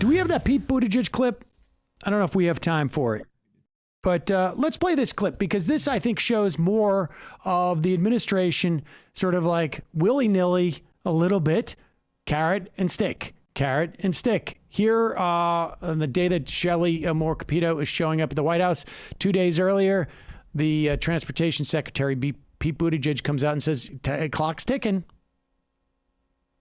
Do we have that Pete Buttigieg clip? I don't know if we have time for it. But let's play this clip because this, I think, shows more of the administration sort of like willy-nilly a little bit, carrot and stick, carrot and stick. Here on the day that Shelley Moore Capito is showing up at the White House, 2 days earlier, the Transportation Secretary, Pete Buttigieg, comes out and says, clock's ticking.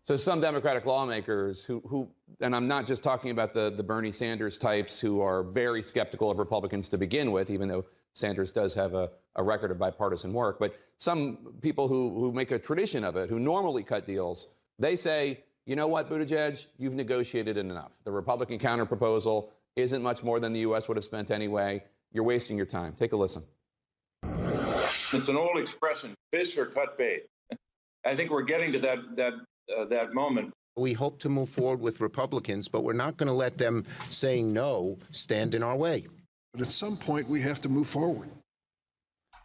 So some Democratic lawmakers who, and I'm not just talking about the Bernie Sanders types who are very skeptical of Republicans to begin with, even though Sanders does have a record of bipartisan work, but some people who make a tradition of it, who normally cut deals, they say, you know what, Buttigieg, you've negotiated enough. The Republican counterproposal isn't much more than the U.S. would have spent anyway. You're wasting your time. Take a listen. It's an old expression, fish or cut bait. I think we're getting to that moment. We hope to move forward with Republicans, but we're not going to let them saying no stand in our way. But at some point, we have to move forward.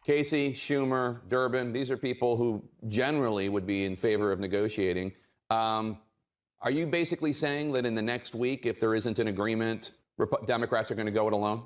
Casey, Schumer, Durbin, these are people who generally would be in favor of negotiating. Are you basically saying that in the next week, if there isn't an agreement, Democrats are going to go it alone?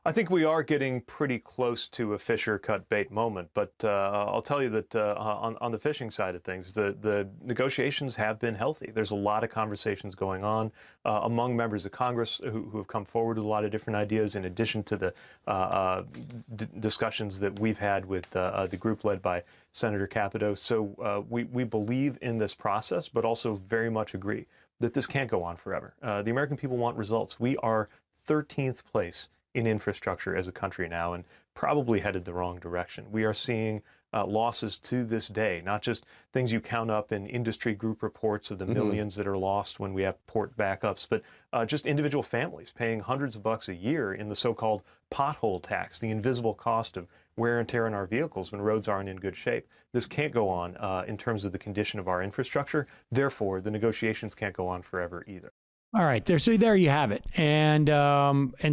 I think we are getting pretty close to a fish or cut bait moment, but I'll tell you that on the fishing side of things, the negotiations have been healthy. There's a lot of conversations going on among members of Congress who have come forward with a lot of different ideas, in addition to the discussions that we've had with the group led by Senator Capito. So we believe in this process, but also very much agree that this can't go on forever. The American people want results. We are 13th place in infrastructure as a country now, and probably headed the wrong direction. We are seeing losses to this day, not just things you count up in industry group reports of the millions that are lost when we have port backups, but just individual families paying hundreds of bucks a year in the so-called pothole tax, the invisible cost of wear and tear on our vehicles when roads aren't in good shape. This can't go on in terms of the condition of our infrastructure. Therefore, the negotiations can't go on forever either. All right, so there you have it, and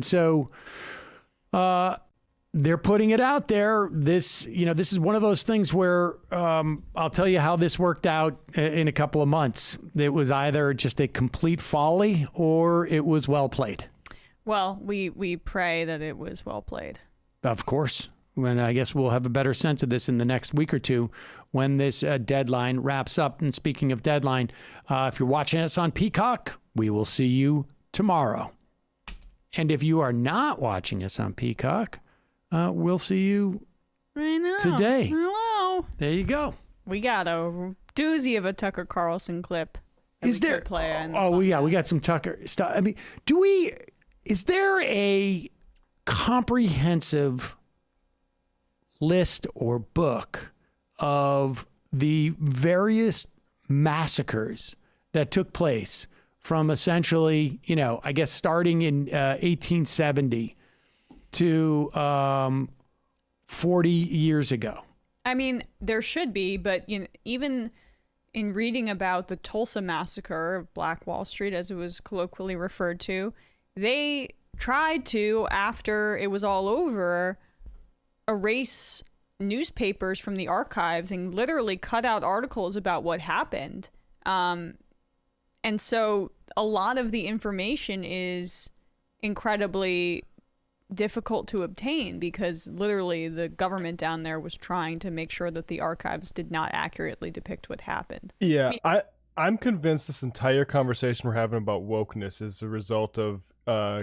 so they're putting it out there. This is one of those things where I'll tell you how this worked out in a couple of months. It was either just a complete folly or it was well played. Well, we pray that it was well played. Of course. And I guess we'll have a better sense of this in the next week or two when this deadline wraps up. And speaking of deadline, if you're watching us on Peacock, we will see you tomorrow. And if you are not watching us on Peacock, we'll see you today. Hello. There you go. We got a doozy of a Tucker Carlson clip. Is there? We got some Tucker stuff. I mean, is there a comprehensive list or book of the various massacres that took place from essentially, I guess starting in 1870 to 40 years ago? I mean, there should be, but even in reading about the Tulsa massacre, Black Wall Street, as it was colloquially referred to, they tried to, after it was all over, erase newspapers from the archives and literally cut out articles about what happened. And so a lot of the information is incredibly difficult to obtain because literally the government down there was trying to make sure that the archives did not accurately depict what happened. Yeah, I'm convinced this entire conversation we're having about wokeness is a result of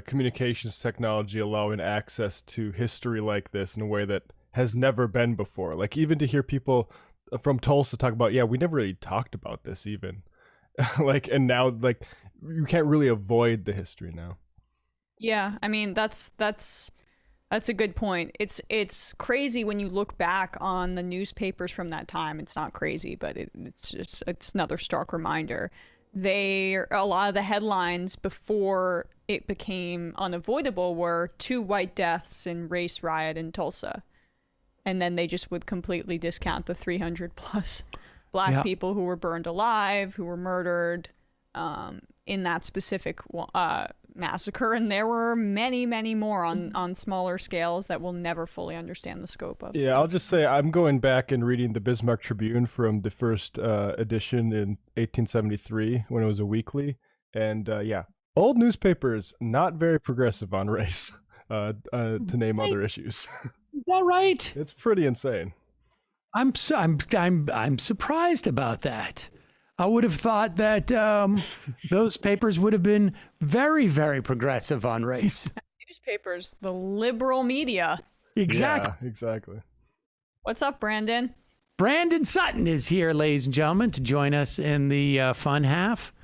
communications technology allowing access to history like this in a way that has never been before. Like, even to hear people from Tulsa talk about, we never really talked about this even. And now, you can't really avoid the history now. Yeah, I mean, that's a good point. It's crazy when you look back on the newspapers from that time. It's not crazy, but it's another stark reminder. A lot of the headlines before it became unavoidable were 2 white deaths in race riot in Tulsa. And then they just would completely discount the 300 plus Black people who were burned alive, who were murdered in that specific massacre. And there were many, many more on smaller scales that we'll never fully understand the scope of. Yeah, I'll just say I'm going back and reading the Bismarck Tribune from the first edition in 1873 when it was a weekly. And yeah, old newspapers, not very progressive on race, to name other issues. Is that right? It's pretty insane. I'm surprised about that. I would have thought that those papers would have been very, very progressive on race. Newspapers, the liberal media. Exactly. Yeah, exactly. What's up, Brandon? Brandon Sutton is here, ladies and gentlemen, to join us in the fun half.